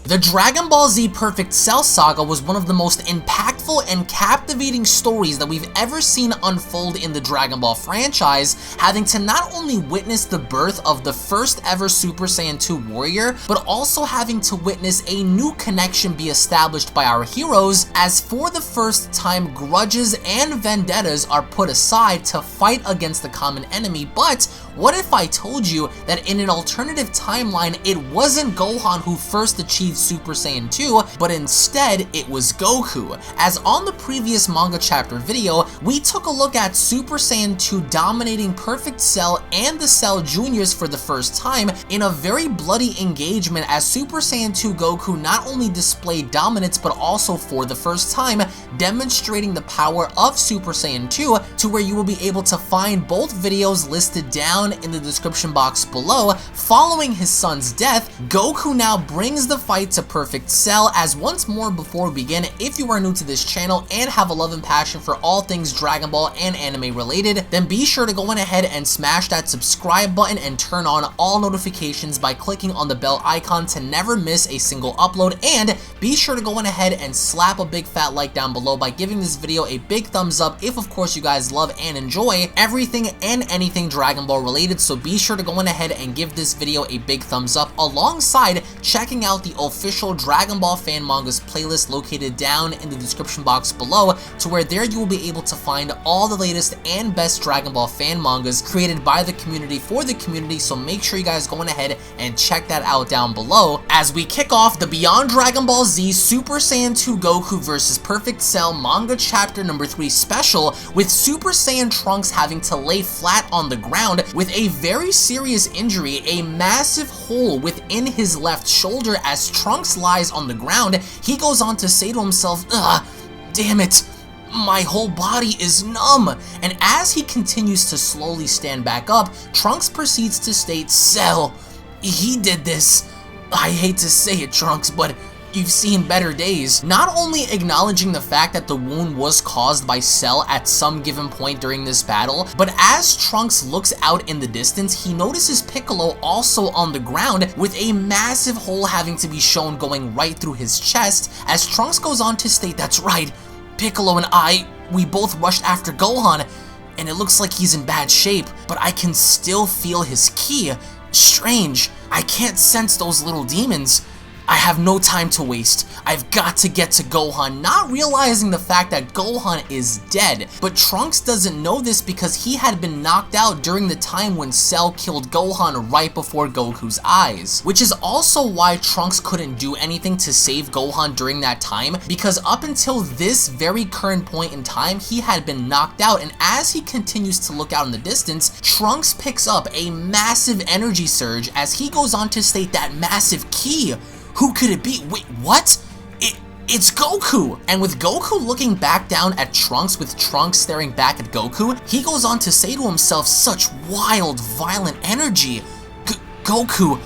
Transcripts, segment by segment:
The Dragon Ball Z Perfect Cell saga was one of the most impactful and captivating stories that we've ever seen unfold in the Dragon Ball franchise, having to not only witness the birth of the first ever Super Saiyan 2 warrior, but also having to witness a new connection be established by our heroes, as for the first time grudges and vendettas are put aside to fight against the common enemy. But what if I told you that in an alternative timeline, it wasn't Gohan who first achieved Super Saiyan 2, but instead it was Goku? As on the previous manga chapter video, we took a look at Super Saiyan 2 dominating Perfect Cell and the Cell Juniors for the first time in a very bloody engagement, as Super Saiyan 2 Goku not only displayed dominance but also for the first time demonstrating the power of Super Saiyan 2, to where you will be able to find both videos listed down in the description box below. Following his son's death, Goku now brings the fight to Perfect Cell. As once more before we begin, if you are new to this channel and have a love and passion for all things Dragon Ball and anime related, then be sure to go on ahead and smash that subscribe button and turn on all notifications by clicking on the bell icon to never miss a single upload, and be sure to go on ahead and slap a big fat like down below by giving this video a big thumbs up if of course you guys love and enjoy everything and anything Dragon Ball related. So be sure to go on ahead and give this video a big thumbs up, alongside checking out the official Dragon Ball fan mangas playlist located down in the description box below, to where there you will be able to find all the latest and best Dragon Ball fan mangas created by the community for the community. So make sure you guys go on ahead and check that out down below as we kick off the Beyond Dragon Ball Z Super Saiyan 2 Goku vs Perfect Cell manga chapter number 3 special, with Super Saiyan Trunks having to lay flat on the ground with a very serious injury, a massive hole within his left shoulder. As Trunks lies on the ground, he goes on to say to himself, "Ugh, damn it, my whole body is numb." And as he continues to slowly stand back up, Trunks proceeds to state, "Cell, he did this. I hate to say it, Trunks, but you've seen better days." Not only acknowledging the fact that the wound was caused by Cell at some given point during this battle, but as Trunks looks out in the distance, he notices Piccolo also on the ground with a massive hole having to be shown going right through his chest, as Trunks goes on to state, "That's right, Piccolo and we both rushed after Gohan, and it looks like he's in bad shape, but I can still feel his ki. Strange, I can't sense those little demons. I have no time to waste. I've got to get to Gohan," not realizing the fact that Gohan is dead. But Trunks doesn't know this because he had been knocked out during the time when Cell killed Gohan right before Goku's eyes, which is also why Trunks couldn't do anything to save Gohan during that time, because up until this very current point in time, he had been knocked out. And as he continues to look out in the distance, Trunks picks up a massive energy surge as he goes on to state, "That massive ki. Who could it be? Wait, what? It's Goku!" And with Goku looking back down at Trunks, with Trunks staring back at Goku, he goes on to say to himself, "Such wild, violent energy. Goku,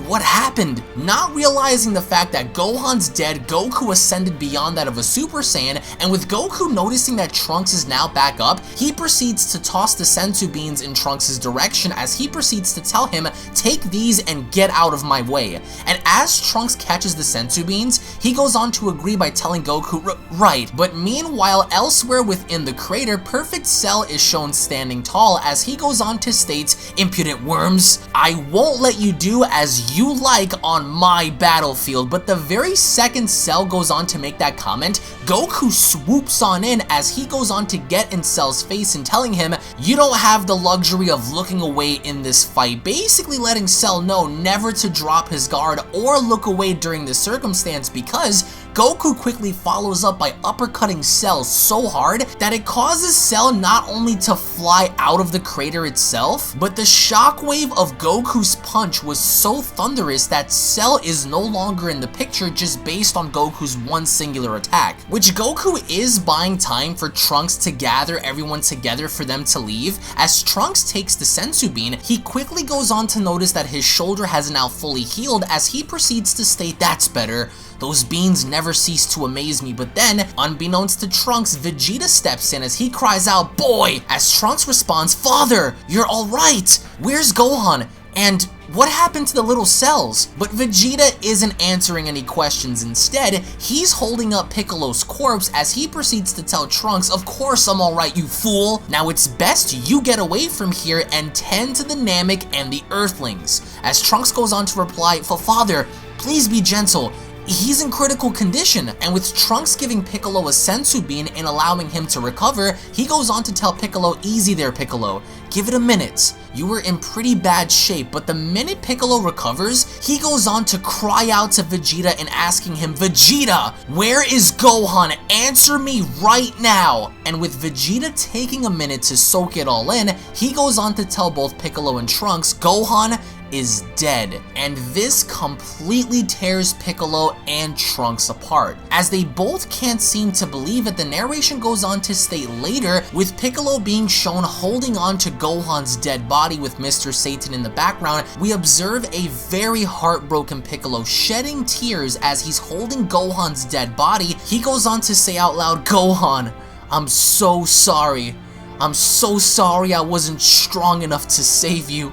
what happened?" Not realizing the fact that Gohan's dead, Goku ascended beyond that of a Super Saiyan, and with Goku noticing that Trunks is now back up, he proceeds to toss the senzu beans in Trunks' direction, as he proceeds to tell him, "Take these and get out of my way." And as Trunks catches the senzu beans, he goes on to agree by telling Goku, "Right." But meanwhile, elsewhere within the crater, Perfect Cell is shown standing tall, as he goes on to state, "Impudent worms, I won't let you do as you like on my battlefield." But the very second Cell goes on to make that comment, Goku swoops on in, as he goes on to get in Cell's face and telling him, "You don't have the luxury of looking away in this fight," basically letting Cell know never to drop his guard or look away during this circumstance, because Goku quickly follows up by uppercutting Cell so hard that it causes Cell not only to fly out of the crater itself, but the shockwave of Goku's punch was so thunderous that Cell is no longer in the picture, just based on Goku's one singular attack. Which Goku is buying time for Trunks to gather everyone together for them to leave. As Trunks takes the senzu bean, he quickly goes on to notice that his shoulder has now fully healed, as he proceeds to state, "That's better. Those beans never cease to amaze me." But then, unbeknownst to Trunks, Vegeta steps in as he cries out, "Boy!" As Trunks responds, "Father, you're alright! Where's Gohan? And What happened to the little cells? But Vegeta isn't answering any questions. Instead, he's holding up Piccolo's corpse as he proceeds to tell Trunks, of course I'm alright, you fool. Now it's best you get away from here and tend to the Namek and the Earthlings. As Trunks goes on to reply, Father, please be gentle. He's in critical condition. And with Trunks giving Piccolo a sensu bean and allowing him to recover, he goes on to tell Piccolo, easy there Piccolo, give it a minute. You were in pretty bad shape. But the minute Piccolo recovers, he goes on to cry out to Vegeta and asking him, Vegeta, where is Gohan? Answer me right now. And with Vegeta taking a minute to soak it all in, he goes on to tell both Piccolo and Trunks, Gohan is dead. And this completely tears Piccolo and Trunks apart. As they both can't seem to believe it, the narration goes on to state later, with Piccolo being shown holding on to Gohan's dead body with Mr. Satan in the background, we observe a very heartbroken Piccolo shedding tears as he's holding Gohan's dead body. He goes on to say out loud, Gohan, I'm so sorry. I'm so sorry I wasn't strong enough to save you.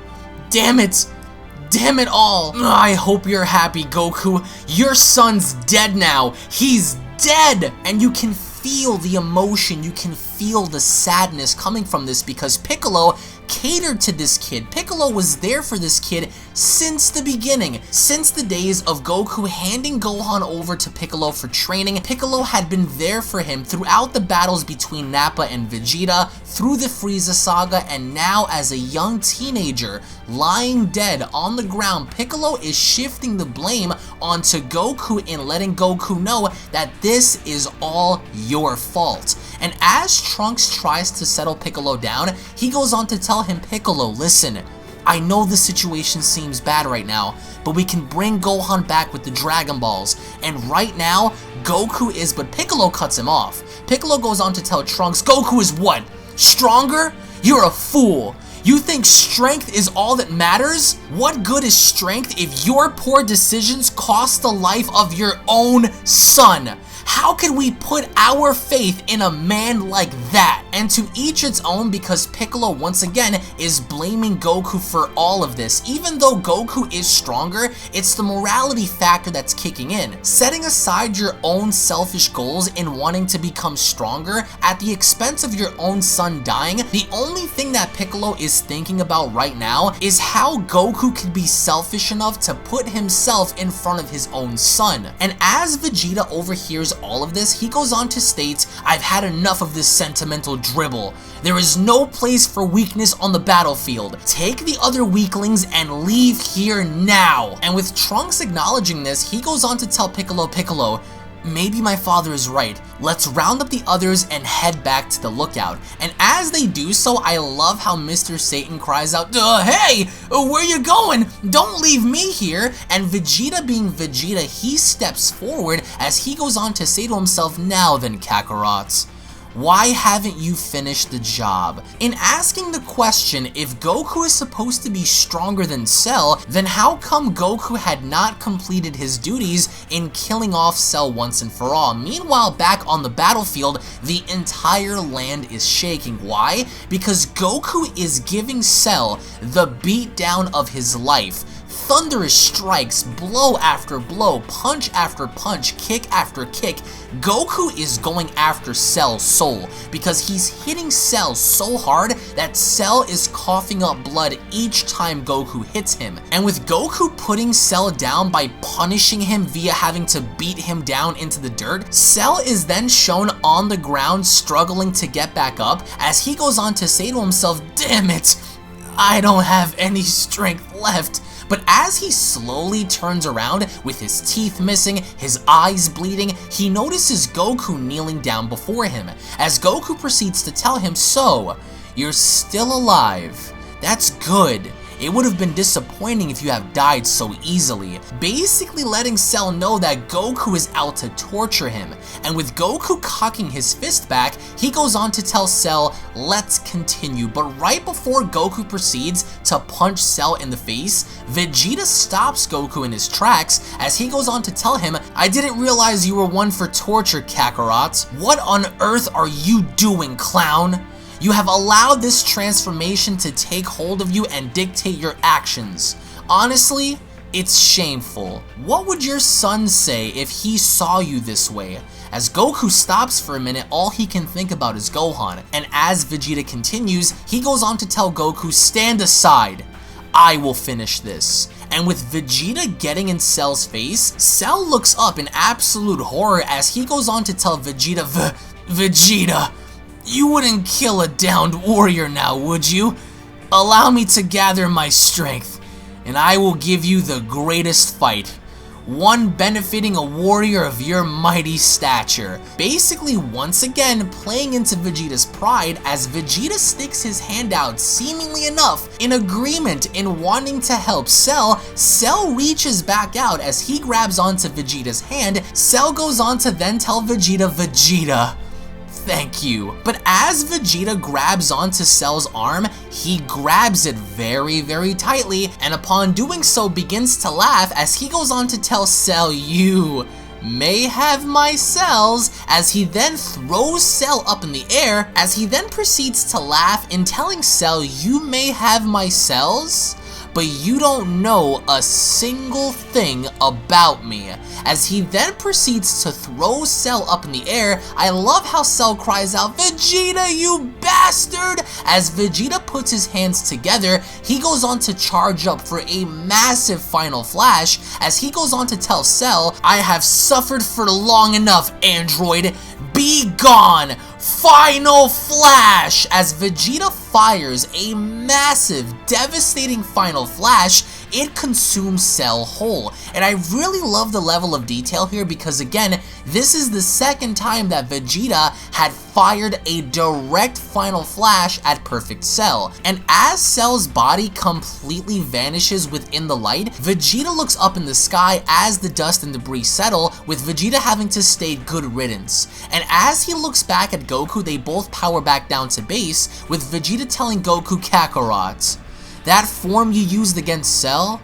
Damn it! Damn it all! I hope you're happy, Goku. Your son's dead now. He's dead! And you can feel the emotion, you can feel the sadness coming from this because Piccolo catered to this kid. Piccolo was there for this kid since the beginning. Since the days of Goku handing Gohan over to Piccolo for training, Piccolo had been there for him throughout the battles between Nappa and Vegeta, through the Frieza saga, and now as a young teenager, lying dead on the ground, Piccolo is shifting the blame onto Goku and letting Goku know that this is all your fault. And as Trunks tries to settle Piccolo down, he goes on to tell him, Piccolo, listen, I know the situation seems bad right now, but we can bring Gohan back with the Dragon Balls. And right now, Goku is, but Piccolo cuts him off. Piccolo goes on to tell Trunks, Goku is what? Stronger? You're a fool. You think strength is all that matters? What good is strength if your poor decisions cost the life of your own son? How can we put our faith in a man like that? And to each its own, because Piccolo once again is blaming Goku for all of this. Even though Goku is stronger, it's the morality factor that's kicking in. Setting aside your own selfish goals in wanting to become stronger at the expense of your own son dying, the only thing that Piccolo is thinking about right now is how Goku could be selfish enough to put himself in front of his own son. And as Vegeta overhears all of this, he goes on to state, I've had enough of this sentimental dribble. There is no place for weakness on the battlefield. Take the other weaklings and leave here now. And with Trunks acknowledging this, he goes on to tell Piccolo, Piccolo, maybe my father is right. Let's round up the others and head back to the lookout. And as they do so, I love how Mr. Satan cries out, hey, where you going? Don't leave me here. And Vegeta being Vegeta, he steps forward as he goes on to say to himself, now then, Kakarot, why haven't you finished the job? In asking the question, if Goku is supposed to be stronger than Cell, then how come Goku had not completed his duties in killing off Cell once and for all? Meanwhile, back on the battlefield, the entire land is shaking. Why? Because Goku is giving Cell the beatdown of his life. Thunderous strikes, blow after blow, punch after punch, kick after kick. Goku is going after Cell's soul because he's hitting Cell so hard that Cell is coughing up blood each time Goku hits him. And with Goku putting Cell down by punishing him via having to beat him down into the dirt, Cell is then shown on the ground struggling to get back up as he goes on to say to himself, damn it, I don't have any strength left. But as he slowly turns around with his teeth missing, his eyes bleeding, he notices Goku kneeling down before him, as Goku proceeds to tell him, so, you're still alive. That's good. It would have been disappointing if you have died so easily, basically letting Cell know that Goku is out to torture him. And with Goku cocking his fist back, he goes on to tell Cell, let's continue. But right before Goku proceeds to punch Cell in the face, Vegeta stops Goku in his tracks as he goes on to tell him, I didn't realize you were one for torture, Kakarot. What on earth are you doing, clown? You have allowed this transformation to take hold of you and dictate your actions. Honestly, it's shameful. What would your son say if he saw you this way? As Goku stops for a minute, all he can think about is Gohan, and as Vegeta continues, he goes on to tell Goku, stand aside, I will finish this. And with Vegeta getting in Cell's face, Cell looks up in absolute horror as he goes on to tell Vegeta, Vegeta, you wouldn't kill a downed warrior now, would you? Allow me to gather my strength, and I will give you the greatest fight. One benefiting a warrior of your mighty stature. Basically, once again, playing into Vegeta's pride as Vegeta sticks his hand out, seemingly enough, in agreement in wanting to help Cell. Cell reaches back out as he grabs onto Vegeta's hand. Cell goes on to then tell Vegeta, Vegeta, thank you. But as Vegeta grabs onto Cell's arm, he grabs it very, very tightly, and upon doing so begins to laugh as he goes on to tell Cell, you may have my cells, as he then throws Cell up in the air, as he then proceeds to laugh in telling Cell, you may have my cells, but you don't know a single thing about me. As he then proceeds to throw Cell up in the air, I love how Cell cries out, Vegeta, you bastard! As Vegeta puts his hands together, he goes on to charge up for a massive final flash, as he goes on to tell Cell, I have suffered for long enough, android, be gone! Final flash! As Vegeta fires a massive, devastating final flash, it consumes Cell whole. And I really love the level of detail here because, again, this is the second time that Vegeta had fired a direct final flash at Perfect Cell. And as Cell's body completely vanishes within the light, Vegeta looks up in the sky as the dust and debris settle, with Vegeta having to state good riddance. And as he looks back at Goku, they both power back down to base, with Vegeta telling Goku, Kakarot, that form you used against Cell?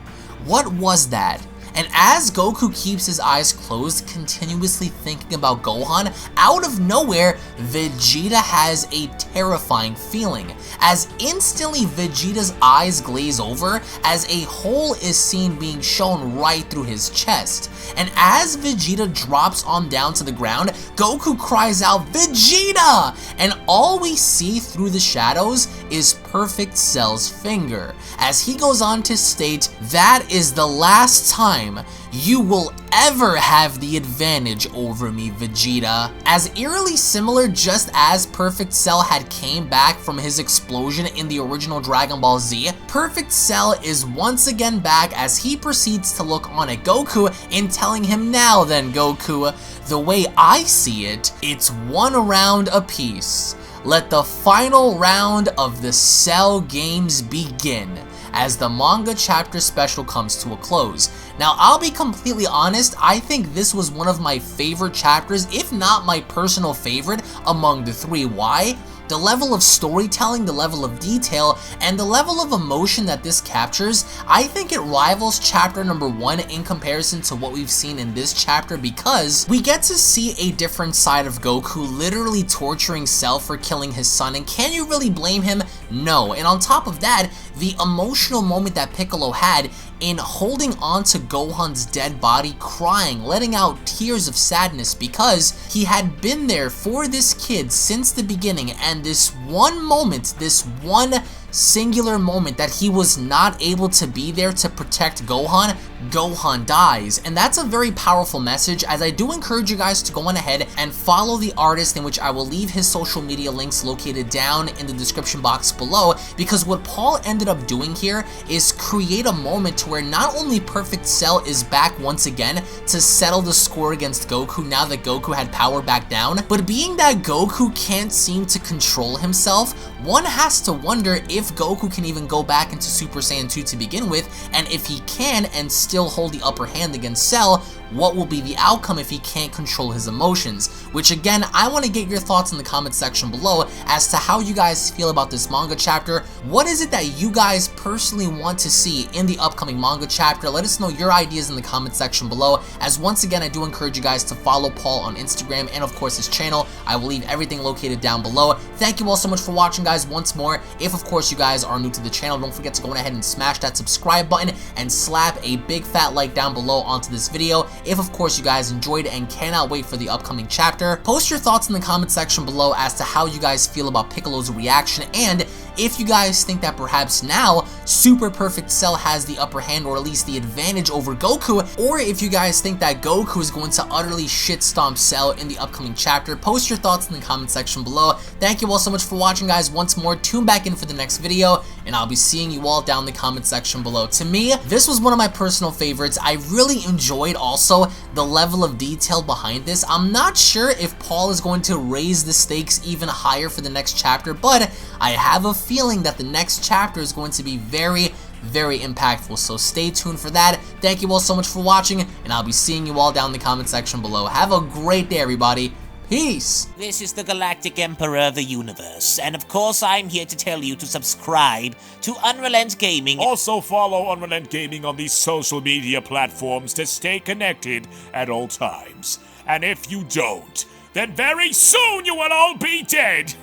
What was that? And as Goku keeps his eyes closed, continuously thinking about Gohan, out of nowhere, Vegeta has a terrifying feeling, as instantly Vegeta's eyes glaze over as a hole is seen being shown right through his chest. And as Vegeta drops on down to the ground, Goku cries out, Vegeta! And all we see through the shadows is Perfect Cell's finger, as he goes on to state, that is the last time you will ever have the advantage over me, Vegeta. As eerily similar, just as Perfect Cell had came back from his explosion in the original Dragon Ball Z, Perfect Cell is once again back as he proceeds to look on at Goku in telling him, now then Goku, the way I see it, it's one round apiece. Let the final round of the Cell games begin, as the manga chapter special comes to a close. Now, I'll be completely honest, I think this was one of my favorite chapters, if not my personal favorite among the three. Why? The level of storytelling, the level of detail, and the level of emotion that this captures, I think it rivals chapter number 1 in comparison to what we've seen in this chapter, because we get to see a different side of Goku literally torturing Cell for killing his son, and can you really blame him? No. And on top of that, the emotional moment that Piccolo had in holding on to Gohan's dead body, crying, letting out tears of sadness because he had been there for this kid since the beginning, and this one moment, this one singular moment that he was not able to be there to protect Gohan, Gohan dies. And that's a very powerful message, as I do encourage you guys to go on ahead and follow the artist, in which I will leave his social media links located down in the description box below, because what Paul ended up doing here is create a moment to where not only Perfect Cell is back once again to settle the score against Goku now that Goku had power back down, but being that Goku can't seem to control himself, one has to wonder if Goku can even go back into Super Saiyan 2 to begin with, and if he can and still hold the upper hand against Cell, what will be the outcome if he can't control his emotions? Which, again, I want to get your thoughts in the comment section below as to how you guys feel about this manga chapter. What is it that you guys personally personally want to see in the upcoming manga chapter. Let us know your ideas in the comment section below, as once again, I do encourage you guys to follow Paul on Instagram and of course his channel. I will leave everything located down below. Thank you all so much for watching, guys. Once more, if of course you guys are new to the channel, don't forget to go ahead and smash that subscribe button and slap a big fat like down below onto this video. If of course you guys enjoyed it and cannot wait for the upcoming chapter, post your thoughts in the comment section below as to how you guys feel about Piccolo's reaction, and if you guys think that perhaps now Super Perfect Cell has the upper hand, or at least the advantage over Goku, or if you guys think that Goku is going to utterly shit stomp Cell in the upcoming chapter, post your thoughts in the comment section below. Thank you all so much for watching, guys. Once more, tune back in for the next video, and I'll be seeing you all down in the comment section below. To me, this was one of my personal favorites. I really enjoyed also the level of detail behind this. I'm not sure if Paul is going to raise the stakes even higher for the next chapter, but I have a feeling that the next chapter is going to be very impactful, so stay tuned for that. Thank you all so much for watching, and I'll be seeing you all down in the comment section below. Have a great day, everybody. Peace! This is the Galactic Emperor of the Universe, and of course I'm here to tell you to subscribe to UnrealEntGaming. Also follow UnrealEntGaming on these social media platforms to stay connected at all times. And if you don't, then very soon you will all be dead!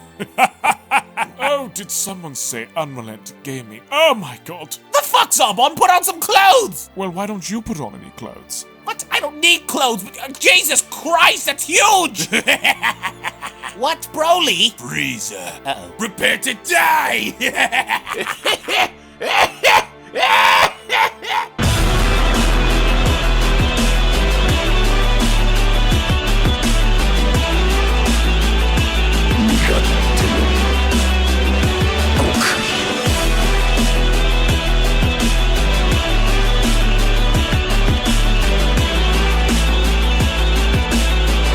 Oh, did someone say UnrealEntGaming? Oh my god. The fuck, someone? Put on some clothes! Well, why don't you put on any clothes? What? I don't need clothes. Jesus Christ, that's huge! What, Broly? Frieza. Uh-oh. Prepare to die!